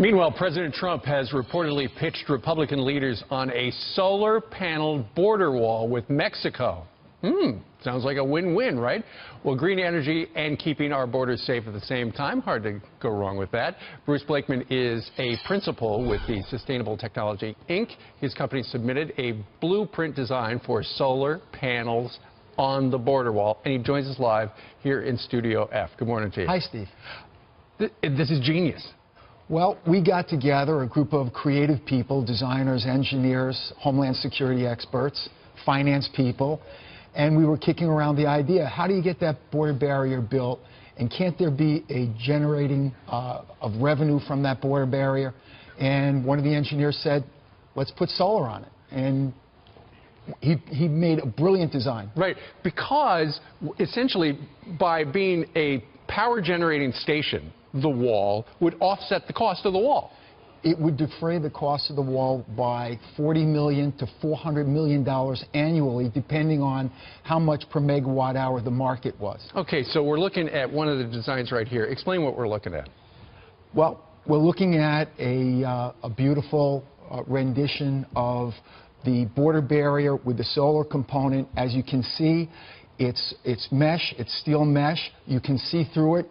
Meanwhile, President Trump has reportedly pitched Republican leaders on a solar panel border wall with Mexico. Sounds like a win-win, right? Well, green energy and keeping our borders safe at the same time. Hard to go wrong with that. Bruce Blakeman is a principal with the Sustainable Technology, Inc. His company submitted a blueprint design for solar panels on the border wall, and he joins us live here in Studio F. Good morning to you. Hi, Steve. This is genius. Well, we got together a group of creative people, designers, engineers, Homeland Security experts, finance people, and we were kicking around the idea, how do you get that border barrier built, and can't there be a generating of revenue from that border barrier? And one of the engineers said, let's put solar on it. And he made a brilliant design. Right, because essentially by being a power generating station, the wall would offset the cost of the wall. It would defray the cost of the wall by $40 million to $400 million annually, depending on how much per megawatt hour the market was. Okay, so we're looking at one of the designs right here. Explain what we're looking at. Well, we're looking at a beautiful rendition of the border barrier with the solar component. As you can see, it's mesh, it's steel mesh. You can see through it.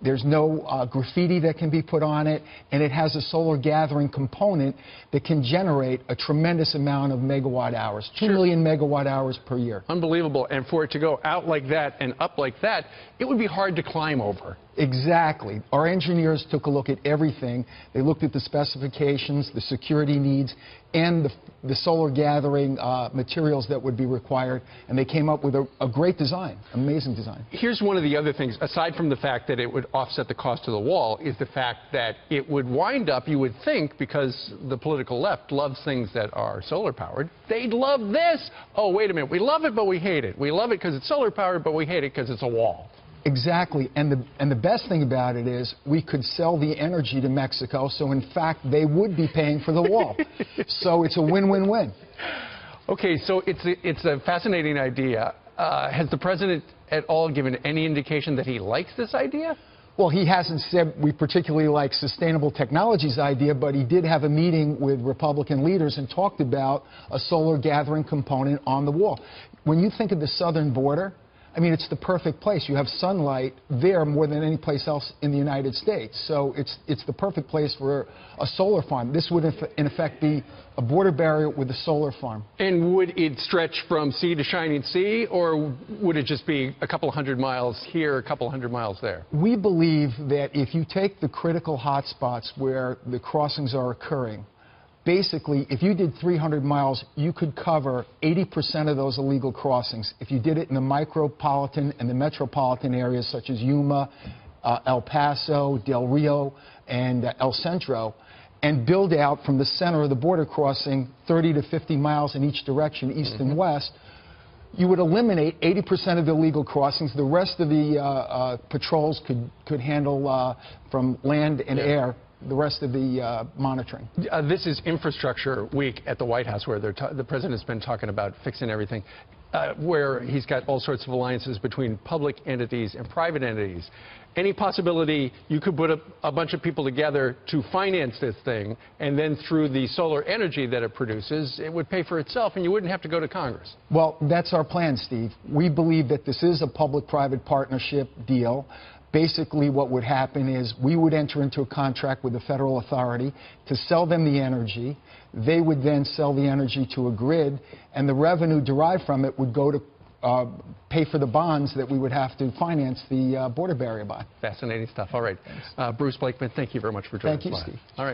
There's no graffiti that can be put on it, and it has a solar gathering component that can generate a tremendous amount of megawatt hours, 2 million megawatt hours per year. Unbelievable. And for it to go out like that and up like that, it would be hard to climb over. Exactly. Our engineers took a look at everything. They looked at the specifications, the security needs, and the solar gathering materials that would be required, and they came up with a great design, amazing design. Here's one of the other things, aside from the fact that it would offset the cost of the wall, is the fact that it would wind up, you would think, because the political left loves things that are solar powered, they'd love this. Oh, wait a minute, we love it, but we hate it. We love it because it's solar powered, but we hate it because it's a wall. Exactly, and the best thing about it is we could sell the energy to Mexico, so in fact they would be paying for the wall. So it's a win-win-win. Okay, so it's a fascinating idea. Has the president at all given any indication that he likes this idea? Well, he hasn't said we particularly like Sustainable Technology's idea, but he did have a meeting with Republican leaders and talked about a solar gathering component on the wall. When you think of the southern border, I mean, it's the perfect place. You have sunlight there more than any place else in the United States. So it's the perfect place for a solar farm. This would, in effect, be a border barrier with a solar farm. And would it stretch from sea to shining sea, or would it just be a couple hundred miles here, a couple hundred miles there? We believe that if you take the critical hotspots where the crossings are occurring, basically, if you did 300 miles, you could cover 80% of those illegal crossings. If you did it in the micropolitan and the metropolitan areas such as Yuma, El Paso, Del Rio, and El Centro, and build out from the center of the border crossing 30 to 50 miles in each direction, east and west, you would eliminate 80% of the illegal crossings. The rest of the patrols could handle from land and air the rest of the monitoring. This is Infrastructure Week at the White House, where the president's been talking about fixing everything, where he's got all sorts of alliances between public entities and private entities. Any possibility you could put a bunch of people together to finance this thing, and then through the solar energy that it produces, it would pay for itself and you wouldn't have to go to Congress? Well, that's our plan, Steve. We believe that this is a public-private partnership deal. Basically, what would happen is we would enter into a contract with the federal authority to sell them the energy. They would then sell the energy to a grid, and the revenue derived from it would go to pay for the bonds that we would have to finance the border barrier by. Fascinating stuff. All right. Bruce Blakeman, thank you very much for joining us. Thank you, Steve. All right.